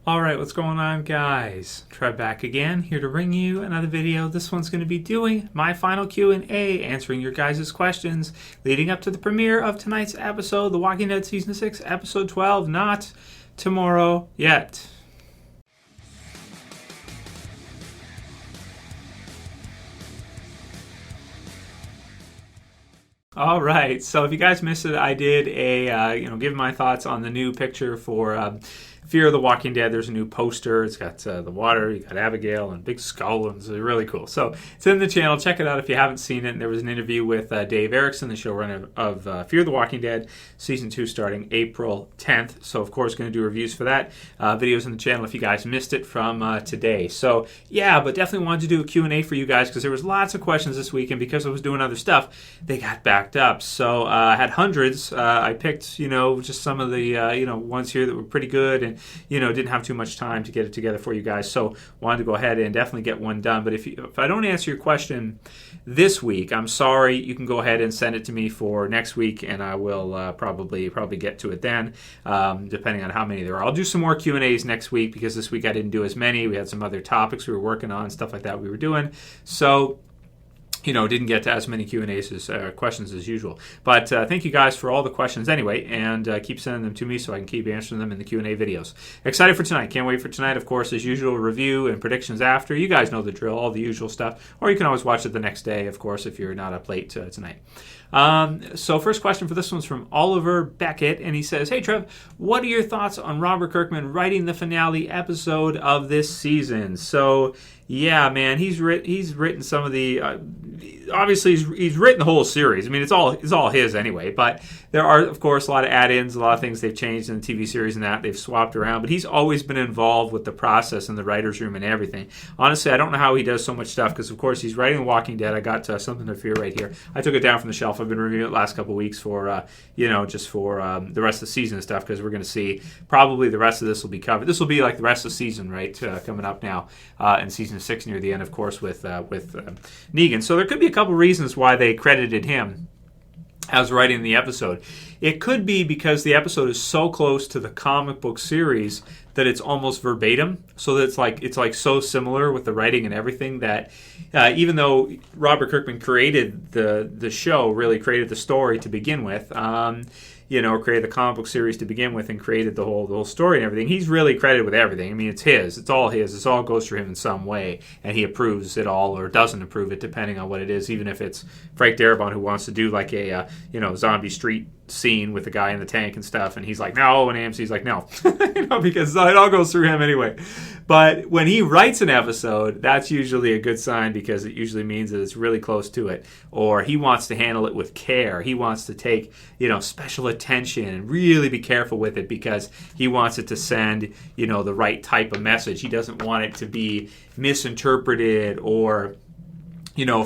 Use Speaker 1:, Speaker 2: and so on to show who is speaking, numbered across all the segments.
Speaker 1: Alright, what's going on, guys? Trev back again, here to bring you another video. This one's going to be doing my final Q&A, answering your guys' questions leading up to the premiere of tonight's episode, The Walking Dead Season 6, Episode 12, Not Tomorrow Yet. All right, so if you guys missed it, I did give my thoughts on the new picture for Fear of the Walking Dead. There's a new poster. It's got the water, you got Abigail, and big skull, and it's really cool. So it's in the channel. Check it out if you haven't seen it. And there was an interview with Dave Erickson, the showrunner of Fear of the Walking Dead, Season 2 starting April 10th. So, of course, going to do reviews for that. Videos in the channel if you guys missed it from today. So, yeah, but definitely wanted to do a Q&A for you guys because there was lots of questions this week, and because I was doing other stuff, they got backed up. So I had hundreds. I picked, just some of the, ones here that were pretty good and, didn't have too much time to get it together for you guys. So wanted to go ahead and definitely get one done. But if I don't answer your question this week, I'm sorry. You can go ahead and send it to me for next week, and I will probably get to it then, depending on how many there are. I'll do some more Q&As next week because this week I didn't do as many. We had some other topics we were working on, stuff like that we were doing. So didn't get to as many Q&As as questions as usual. But thank you guys for all the questions anyway, and keep sending them to me so I can keep answering them in the Q&A videos. Excited for tonight. Can't wait for tonight. Of course, as usual, review and predictions after. You guys know the drill, all the usual stuff. Or you can always watch it the next day, of course, if you're not up late tonight. So first question for this one's from Oliver Beckett, and he says, "Hey Trev, what are your thoughts on Robert Kirkman writing the finale episode of this season?" So yeah, man, he's written some of the obviously he's written the whole series. I mean, it's all his anyway. But there are, of course, a lot of add-ins, a lot of things they've changed in the TV series and that they've swapped around. But he's always been involved with the process in the writers' room and everything. Honestly, I don't know how he does so much stuff because, of course, he's writing The Walking Dead. I got Something to Fear right here. I took it down from the shelf. I've been reviewing it the last couple of weeks for just for the rest of the season and stuff because we're going to see probably the rest of this will be covered. This will be like the rest of the season, right? Coming up now in season 6 near the end, of course, with Negan. So there could be a couple reasons why they credited him as writing the episode. It could be because the episode is so close to the comic book series that it's almost verbatim. So that it's like so similar with the writing and everything that even though Robert Kirkman created the show, really created the story to begin with, created the comic book series to begin with and created the whole story and everything. He's really credited with everything. I mean, it's his. It's all his. It all goes through him in some way, and he approves it all or doesn't approve it, depending on what it is, even if it's Frank Darabont who wants to do like a, zombie street scene with the guy in the tank and stuff, and he's like, no, and AMC's like, no, because it all goes through him anyway. But when he writes an episode, that's usually a good sign because it usually means that it's really close to it, or he wants to handle it with care. He wants to take, special attention and really be careful with it because he wants it to send, the right type of message. He doesn't want it to be misinterpreted or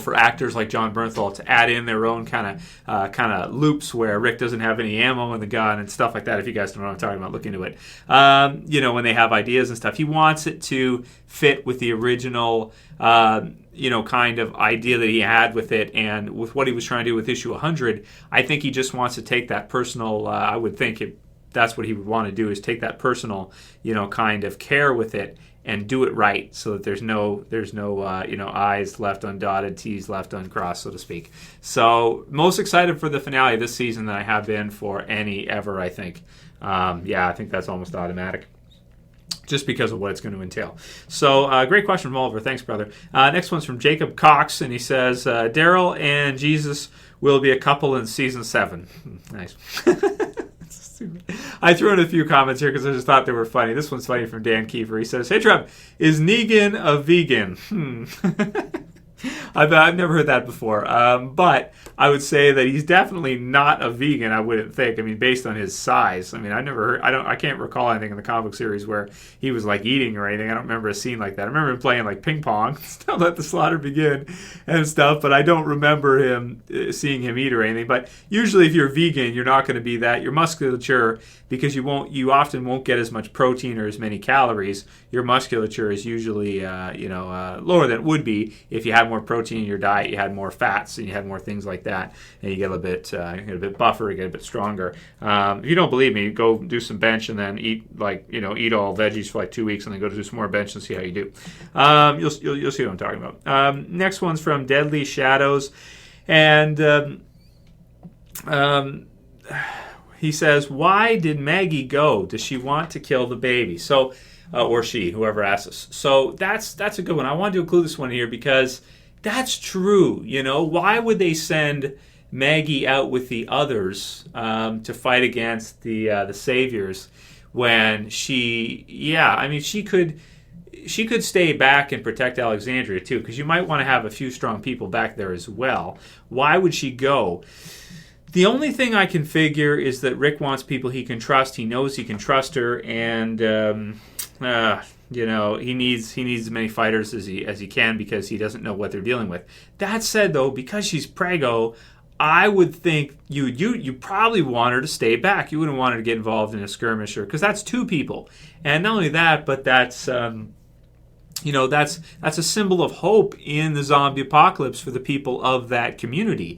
Speaker 1: for actors like John Bernthal to add in their own kind of loops where Rick doesn't have any ammo in the gun and stuff like that. If you guys don't know what I'm talking about, look into it. When they have ideas and stuff, he wants it to fit with the original, kind of idea that he had with it and with what he was trying to do with issue 100. I think he just wants to take that personal. I would think that's what he would want to do is take that personal, kind of care with it and do it right so that there's no I's left undotted, T's left uncrossed, so to speak. So most excited for the finale this season than I have been for any ever, I think. I think that's almost automatic just because of what it's going to entail. So great question from Oliver. Thanks, brother. Next one's from Jacob Cox, and he says, Daryl and Jesus will be a couple in season 7. Nice. I threw in a few comments here because I just thought they were funny. This one's funny from Dan Keefer. He says, "Hey Trev, is Negan a vegan?" I've never heard that before, but I would say that he's definitely not a vegan. I wouldn't think. I mean, based on his size. I mean, I can't recall anything in the comic book series where he was like eating or anything. I don't remember a scene like that. I remember him playing like ping pong, still let the slaughter begin and stuff. But I don't remember seeing him eat or anything. But usually, if you're vegan, you're not going to be that. Your musculature, because you often won't get as much protein or as many calories. Your musculature is usually lower than it would be if you had more protein in your diet, you had more fats, and you had more things like that, and you get a bit buffer, you get a bit stronger. If you don't believe me, go do some bench and then eat all veggies for like 2 weeks, and then go to do some more bench and see how you do. You'll see what I'm talking about. Next one's from Deadly Shadows, and he says, "Why did Maggie go? Does she want to kill the baby?" So, or she, whoever asked us. So that's a good one. I wanted to include this one here because that's true. Why would they send Maggie out with the others to fight against the saviors when she could stay back and protect Alexandria too, because you might want to have a few strong people back there as well. Why would she go? The only thing I can figure is that Rick wants people he can trust. He knows he can trust her, and he needs as many fighters as he can because he doesn't know what they're dealing with. That said, though, because she's Prego, I would think you probably want her to stay back. You wouldn't want her to get involved in a skirmisher because that's two people, and not only that, but that's that's a symbol of hope in the zombie apocalypse for the people of that community.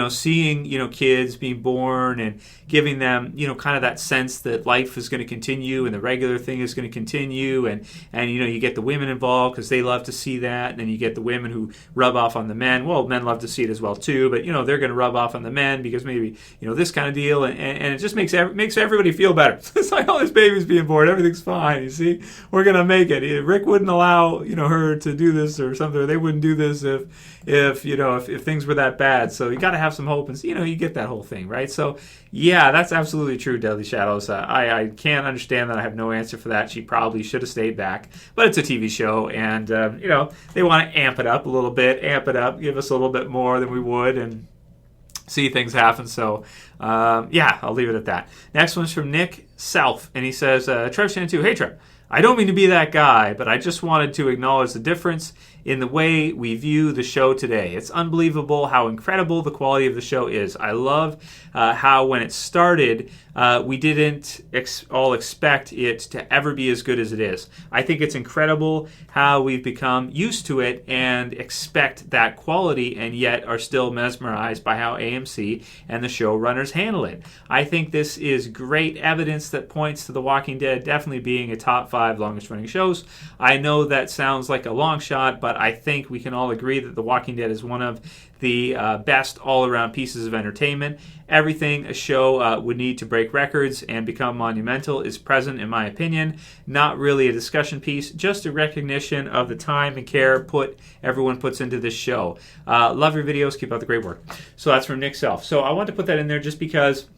Speaker 1: Seeing kids being born and giving them kind of that sense that life is going to continue and the regular thing is going to continue, and you get the women involved because they love to see that, and then you get the women who rub off on the men. Well, men love to see it as well too, but they're going to rub off on the men because maybe this kind of deal, and it just makes everybody feel better. It's like, oh, this baby's being born, everything's fine. You see, we're going to make it. Rick wouldn't allow her to do this or something, or they wouldn't do this if things were that bad. So you got to have some hope, and you get that whole thing, right? So yeah, that's absolutely true, Deadly Shadows. I can't understand that. I have no answer for that. She probably should have stayed back, but it's a TV show, and they want to amp it up a little bit, give us a little bit more than we would, and see things happen. So I'll leave it at that. Next one's from Nick Self, and he says, trevschan 2, hey Trev, I don't mean to be that guy, but I just wanted to acknowledge the difference in the way we view the show today. It's unbelievable how incredible the quality of the show is. I love how when it started, we didn't all expect it to ever be as good as it is. I think it's incredible how we've become used to it and expect that quality, and yet are still mesmerized by how AMC and the showrunners handle it. I think this is great evidence that points to The Walking Dead definitely being a top 5 longest running shows. I know that sounds like a long shot, but I think we can all agree that The Walking Dead is one of the best all-around pieces of entertainment. Everything a show would need to break records and become monumental is present, in my opinion. Not really a discussion piece, just a recognition of the time and care everyone puts into this show. Love your videos. Keep up the great work. So that's from Nick Self. So I want to put that in there just because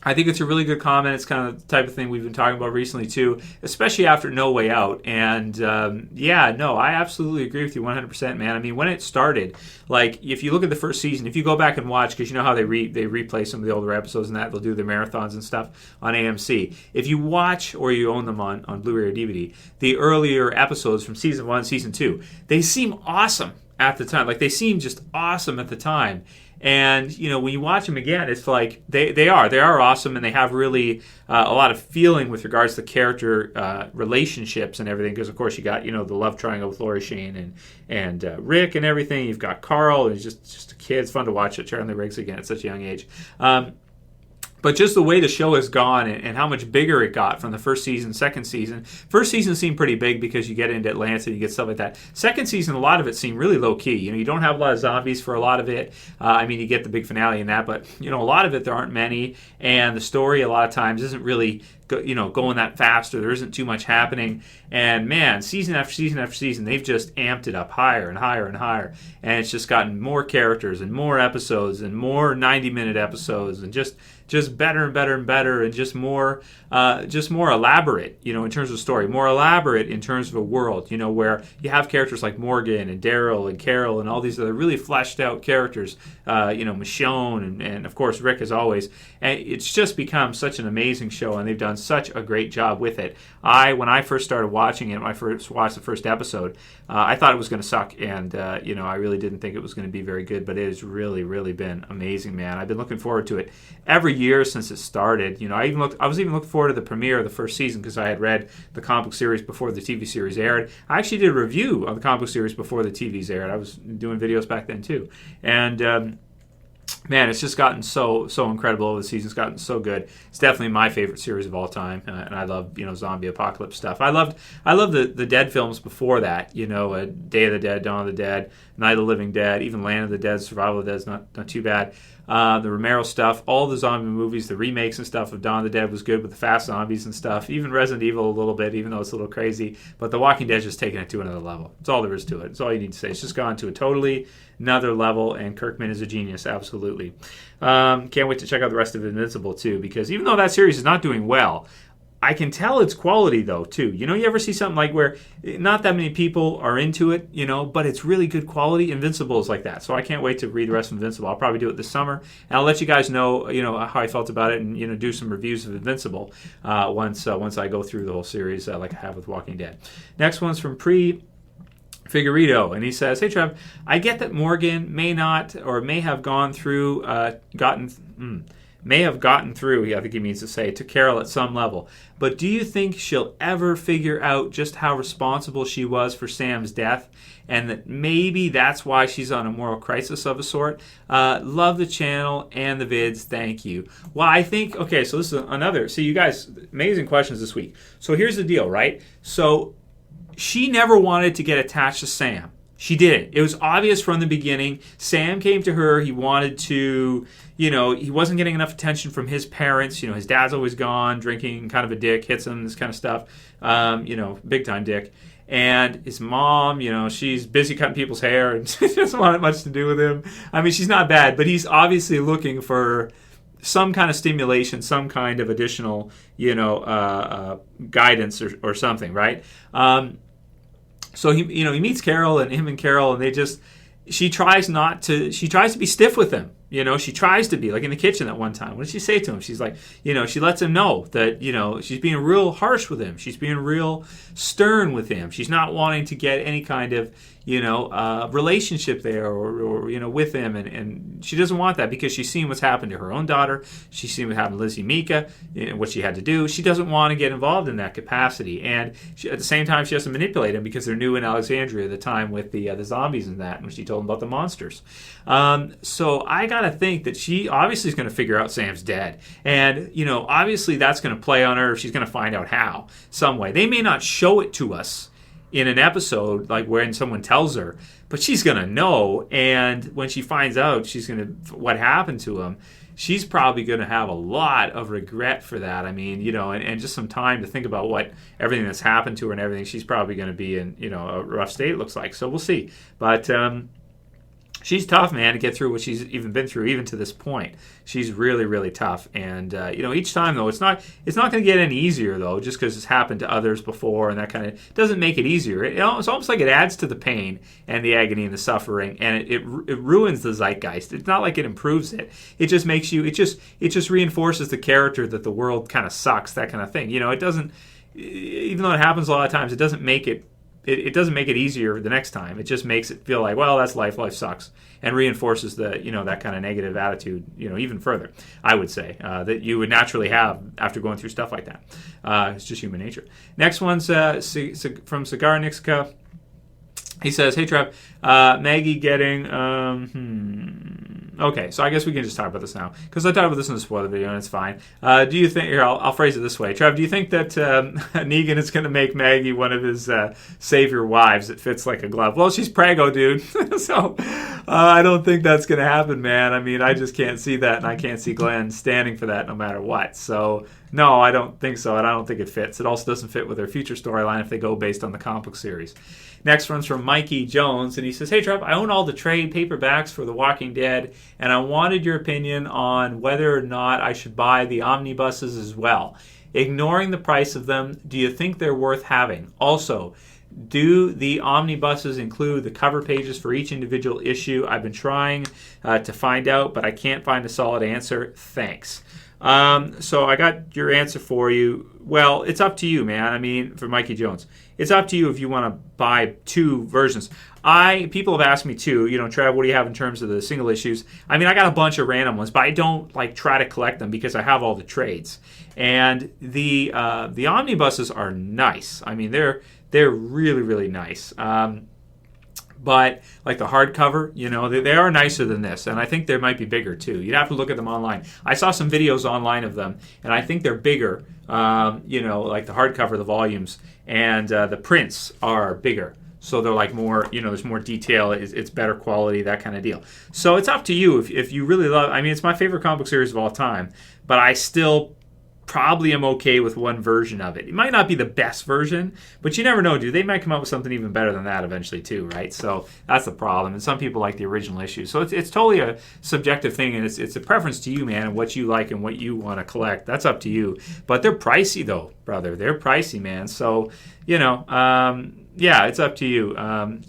Speaker 1: I think it's a really good comment. It's kind of the type of thing we've been talking about recently too, especially after No Way Out. And I absolutely agree with you 100%, man. I mean, when it started, like if you look at the first season, if you go back and watch, because you know how they replay some of the older episodes and that, they'll do the marathons and stuff on AMC. If you watch, or you own them on Blu-ray or DVD, the earlier episodes from season 1, season 2, they seem awesome at the time. Like they seem just awesome at the time. And, when you watch them again, it's like they are awesome, and they have really a lot of feeling with regards to character relationships and everything. Because, of course, you got, the love triangle with Lori Shane and Rick and everything. You've got Carl, and he's just a kid. It's fun to watch it. Charlie Riggs again at such a young age. But just the way the show has gone and how much bigger it got from the first season, second season. First season seemed pretty big because you get into Atlanta and you get stuff like that. Second season, a lot of it seemed really low-key. You don't have a lot of zombies for a lot of it. You get the big finale and that, but, a lot of it, there aren't many. And the story, a lot of times, isn't really going that fast, or there isn't too much happening. And man, season after season after season, they've just amped it up higher and higher and higher. And it's just gotten more characters and more episodes and more 90-minute episodes and just better and better and better, and just more elaborate, in terms of story, more elaborate in terms of a world, where you have characters like Morgan and Daryl and Carol and all these other really fleshed out characters, Michonne and of course Rick as always. And it's just become such an amazing show, and they've done such a great job with it. When I first started watching it, when I first watched the first episode, I thought it was going to suck, and I really didn't think it was going to be very good, but it has really, really been amazing, man. I've been looking forward to it every year since it started. I was even looking forward to the premiere of the first season because I had read the comic book series before the TV series aired. I actually did a review of the comic book series before the TVs aired. I was doing videos back then too, and man, it's just gotten so incredible over the season. It's gotten so good. It's definitely my favorite series of all time, and I love zombie apocalypse stuff. I loved the Dead films before that. Day of the Dead, Dawn of the Dead, Night of the Living Dead, even Land of the Dead, Survival of the Dead is not too bad. The Romero stuff, all the zombie movies, the remakes and stuff of Dawn of the Dead was good with the fast zombies and stuff. Even Resident Evil a little bit, even though it's a little crazy. But The Walking Dead's just taking it to another level. That's all there is to it. That's all you need to say. It's just gone to a totally another level, and Kirkman is a genius, absolutely. Can't wait to check out the rest of Invincible, too, because even though that series is not doing well, I can tell its quality, though, too. You ever see something like where not that many people are into it, but it's really good quality? Invincible is like that. So I can't wait to read the rest of Invincible. I'll probably do it this summer, and I'll let you guys know, how I felt about it, and, do some reviews of Invincible once I go through the whole series like I have with Walking Dead. Next one's from Figueredo, and he says, "Hey Trev, I get that Morgan may not or may have gotten through, I think he means to say, to Carol at some level. But do you think she'll ever figure out just how responsible she was for Sam's death, and that maybe that's why she's on a moral crisis of a sort? Love the channel and the vids. Thank you." Well, I think, okay, so this is another, see you guys, amazing questions this week. So here's the deal, right? So she never wanted to get attached to Sam. She didn't. It was obvious from the beginning. Sam came to her. He wanted to, he wasn't getting enough attention from his parents. His dad's always gone, drinking, kind of a dick, hits him, this kind of stuff. Big time dick. And his mom, she's busy cutting people's hair and she doesn't want much to do with him. I mean, she's not bad, but he's obviously looking for some kind of stimulation, some kind of additional, guidance or something, right? So he meets Carol, and him and Carol, and she tries to be stiff with him. She tries to be, like in the kitchen at one time. What did she say to him? She's like, she lets him know that, she's being real harsh with him. She's being real stern with him. She's not wanting to get any kind of, relationship there or with him. And she doesn't want that because she's seen what's happened to her own daughter. She's seen what happened to Lizzie Mika, what she had to do. She doesn't want to get involved in that capacity. And at the same time, she has to manipulate him because they're new in Alexandria at the time with the zombies and that, when she told him about the monsters. So I got to think that she obviously is going to figure out Sam's dead. And, obviously that's going to play on her. She's going to find out how, some way. They may not show it to us in an episode, like when someone tells her, but she's going to know. And when she finds out what happened to him, she's probably going to have a lot of regret for that. I mean, and just some time to think about everything that's happened to her and everything. She's probably going to be in, a rough state, it looks like. So we'll see. But, she's tough, man, to get through what she's even been through, even to this point. She's really, really tough. And, each time, though, it's not going to get any easier, though, just because it's happened to others before, and that kind of doesn't make it easier. It's almost like it adds to the pain and the agony and the suffering, and it ruins the zeitgeist. It's not like it improves it. It just makes you, it just reinforces the character that the world kind of sucks, that kind of thing. It doesn't, even though it happens a lot of times, it doesn't make it, it doesn't make it easier the next time. It just makes it feel like, well, that's life. Life sucks, and reinforces the that kind of negative attitude even further. I would say that you would naturally have after going through stuff like that. It's just human nature. Next one's from Cigar Nixka. He says, "Hey Trev, Maggie getting Okay, so I guess we can just talk about this now, because I talked about this in the spoiler video, and it's fine. Do you think, here, I'll phrase it this way. Trev, do you think that Negan is going to make Maggie one of his savior wives that fits like a glove? Well, she's preggo, dude. So I don't think that's going to happen, man. I mean, I just can't see that, and I can't see Glenn standing for that no matter what. So, no, I don't think so, and I don't think it fits. It also doesn't fit with their future storyline if they go based on the comic book series. Next one's from Mikey Jones, and he says, "Hey Trev, I own all the trade paperbacks for The Walking Dead, and I wanted your opinion on whether or not I should buy the omnibuses as well. Ignoring the price of them, do you think they're worth having? Also, do the omnibuses include the cover pages for each individual issue? I've been trying to find out, but I can't find a solid answer. Thanks." So I got your answer for you. Well, it's up to you, man. I mean, for Mikey Jones, it's up to you if you want to buy two versions. People have asked me too, Trev, what do you have in terms of the single issues? I mean, I got a bunch of random ones, but I don't try to collect them because I have all the trades. And the omnibuses are nice. I mean, they're really, really nice. But the hardcover, they are nicer than this, and I think they might be bigger too. You'd have to look at them online. I saw some videos online of them, and I think they're bigger. The hardcover, the volumes, and the prints are bigger. So they're more, there's more detail. It's better quality, that kind of deal. So it's up to you if you really love. I mean, it's my favorite comic book series of all time, but I still probably am okay with one version of it. It might not be the best version, but you never know, dude. They might come up with something even better than that eventually too, right? So that's the problem. And some people like the original issue. So it's totally a subjective thing, and it's a preference to you, man, and what you like and what you want to collect. That's up to you. But they're pricey though, brother. They're pricey, man. So, yeah, it's up to you.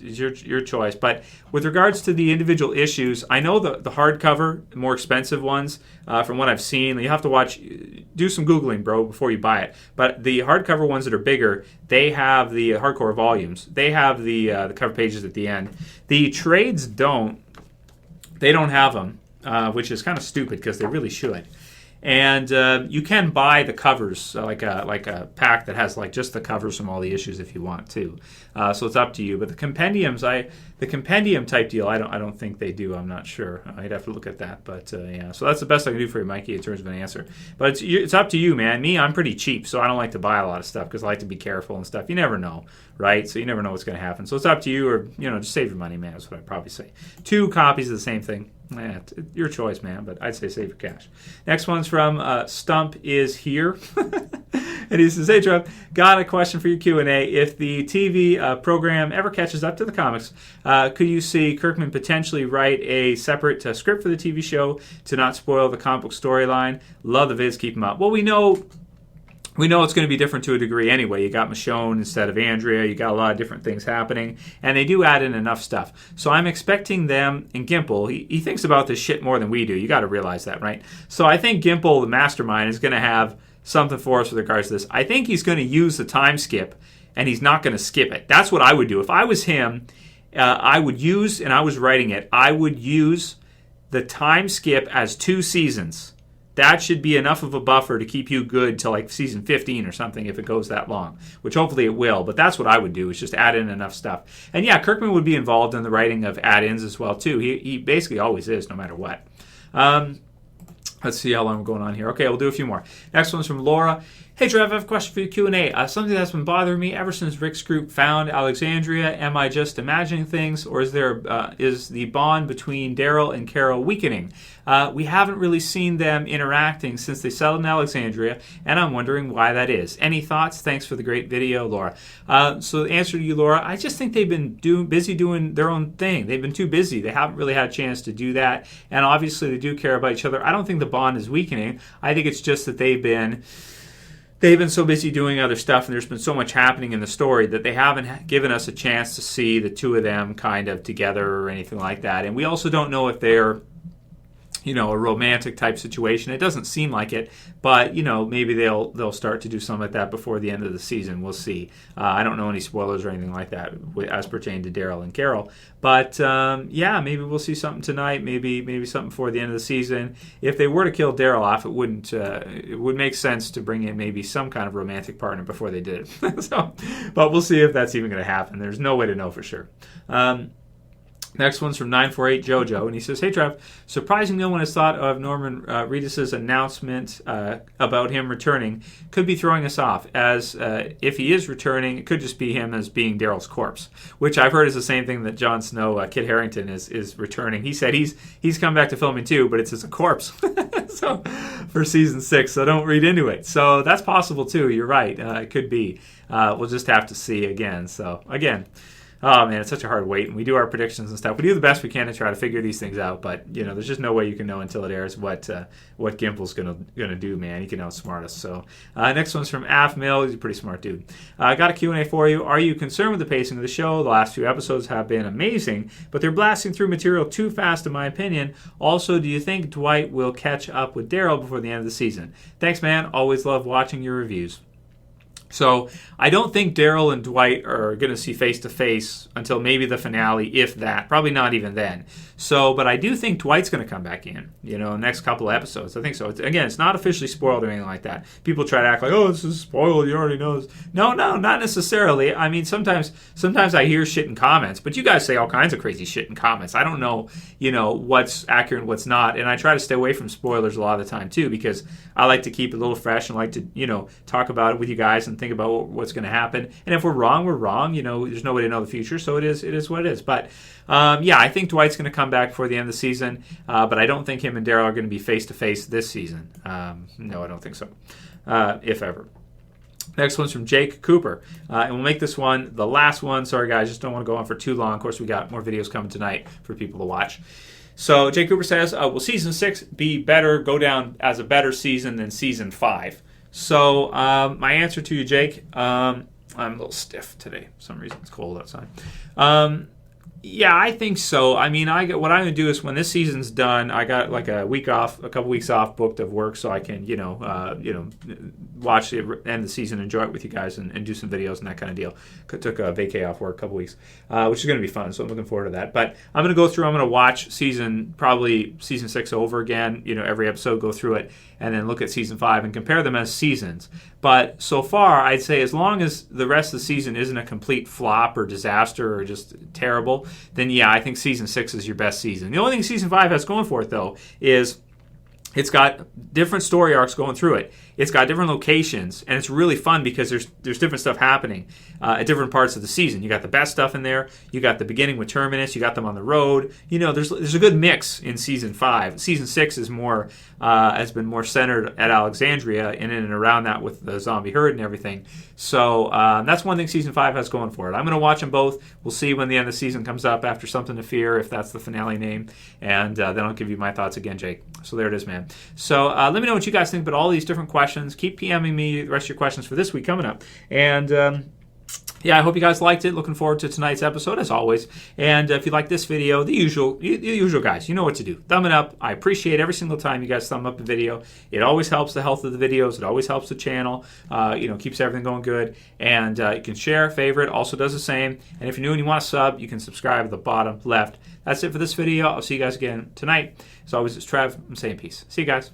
Speaker 1: It's your choice. But with regards to the individual issues, I know the hardcover, more expensive ones, from what I've seen, you have to do some Googling, bro, before you buy it. But the hardcover ones that are bigger, they have the hardcore volumes. They have the cover pages at the end. The trades don't. They don't have them, which is kind of stupid because they really should. And you can buy the covers, like a pack that has just the covers from all the issues if you want to. So it's up to you. But the compendiums, the compendium type deal, I don't think they do. I'm not sure. I'd have to look at that. But yeah, so that's the best I can do for you, Mikey, in terms of an answer. But it's up to you, man. Me, I'm pretty cheap, so I don't like to buy a lot of stuff because I like to be careful and stuff. You never know, right? So you never know what's going to happen. So it's up to you, or just save your money, man. That's what I'd probably say. 2 copies of the same thing. Yeah, your choice, man, but I'd say save your cash. Next one's from Stump is here. And he says, hey, Trev, got a question for your Q&A. If the TV program ever catches up to the comics, could you see Kirkman potentially write a separate script for the TV show to not spoil the comic book storyline? Love the vids, keep them up. Well, we know it's going to be different to a degree anyway. You got Michonne instead of Andrea. You got a lot of different things happening. And they do add in enough stuff. So I'm expecting them, and Gimple, he thinks about this shit more than we do. You got to realize that, right? So I think Gimple, the mastermind, is going to have something for us with regards to this. I think he's going to use the time skip, and he's not going to skip it. That's what I would do. If I was him, I would use, and I was writing it, I would use the time skip as 2 seasons. That should be enough of a buffer to keep you good till season 15 or something if it goes that long, which hopefully it will. But that's what I would do, is just add in enough stuff. And yeah, Kirkman would be involved in the writing of add-ins as well, too. He basically always is, no matter what. Let's see how long we're going on here. Okay, we'll do a few more. Next one's from Laura. Hey, Trev, I have a question for your Q&A. Something that's been bothering me ever since Rick's group found Alexandria. Am I just imagining things, or is the bond between Daryl and Carol weakening? We haven't really seen them interacting since they settled in Alexandria, and I'm wondering why that is. Any thoughts? Thanks for the great video, Laura. So the answer to you, Laura, I just think they've been busy doing their own thing. They've been too busy. They haven't really had a chance to do that, and obviously they do care about each other. I don't think the bond is weakening. I think it's just that they've been so busy doing other stuff, and there's been so much happening in the story that they haven't given us a chance to see the two of them kind of together or anything like that. And we also don't know if they're a romantic type situation. It doesn't seem like it, but maybe they'll start to do something like that before the end of the season. We'll see. I don't know any spoilers or anything like that as pertaining to Daryl and Carol, but yeah, maybe we'll see something tonight. Maybe something before the end of the season. If they were to kill Daryl off, it would make sense to bring in maybe some kind of romantic partner before they did it. But we'll see if that's even going to happen. There's no way to know for sure. Next one's from 948 Jojo, and he says, hey, Trev, surprising no one has thought of Norman Reedus' announcement about him returning. Could be throwing us off, as if he is returning, it could just be him as being Daryl's corpse, which I've heard is the same thing that Jon Snow, Kit Harington, is returning. He said he's come back to filming too, but it's as a corpse so for season 6, so don't read into it. So that's possible too, you're right, it could be. We'll just have to see again. So again, Oh man, it's such a hard wait, and we do our predictions and stuff. We do the best we can to try to figure these things out, but there's just no way you can know until it airs what Gimple's gonna do, man. He can outsmart us. So next one's from Af Mill. He's a pretty smart dude. I got a Q&A for you. Are you concerned with the pacing of the show? The last few episodes have been amazing, but they're blasting through material too fast, in my opinion. Also, do you think Dwight will catch up with Daryl before the end of the season? Thanks, man. Always love watching your reviews. So I don't think Daryl and Dwight are going to see face-to-face until maybe the finale, if that. Probably not even then. So, but I do think Dwight's going to come back in, the next couple of episodes. I think so. It's not officially spoiled or anything like that. People try to act like, oh, this is spoiled, you already know this. No, not necessarily. I mean, sometimes I hear shit in comments, but you guys say all kinds of crazy shit in comments. I don't know, what's accurate and what's not. And I try to stay away from spoilers a lot of the time, too, because I like to keep it a little fresh and like to, talk about it with you guys and think about what's going to happen. And if we're wrong, we're wrong. There's no way to know the future, so it is what it is. But I think Dwight's going to come back before the end of the season, but I don't think him and Daryl are going to be face-to-face this season. No, I don't think so, if ever. Next one's from Jake Cooper, and we'll make this one the last one. Sorry, guys, just don't want to go on for too long. Of course, we got more videos coming tonight for people to watch. So Jake Cooper says, will Season 6 be better, go down as a better season than Season 5? So my answer to you, Jake, I'm a little stiff today. For some reason, it's cold outside. Yeah, I think so. I mean, what I'm going to do is when this season's done, I got like a couple weeks off booked of work, so I can, watch the end of the season, enjoy it with you guys, and do some videos and that kind of deal. Took a vacay off work a couple weeks, which is going to be fun, so I'm looking forward to that. But I'm going to watch Season 6 over again, every episode, go through it, and then look at Season 5 and compare them as seasons. But so far, I'd say as long as the rest of the season isn't a complete flop or disaster or just terrible, then yeah, I think Season 6 is your best season. The only thing Season 5 has going for it, though, is it's got different story arcs going through it. It's got different locations, and it's really fun because there's different stuff happening at different parts of the season. You got the best stuff in there. You got the beginning with Terminus. You got them on the road. There's a good mix in Season 5. Season 6 is has been more centered at Alexandria in and around that with the zombie herd and everything. So that's one thing Season 5 has going for it. I'm going to watch them both. We'll see when the end of the season comes up after Something to Fear, if that's the finale name, and then I'll give you my thoughts again, Jake. So there it is, man. So let me know what you guys think about all these different questions. Keep PMing me the rest of your questions for this week coming up. And I hope you guys liked it. Looking forward to tonight's episode, as always. And if you like this video, the usual guys, you know what to do. Thumb it up. I appreciate every single time you guys thumb up the video. It always helps the health of the videos. It always helps the channel. Keeps everything going good. And you can share, favorite, also does the same. And if you're new and you want to sub, you can subscribe at the bottom left. That's it for this video. I'll see you guys again tonight. As always, it's Trev. I'm saying peace. See you guys.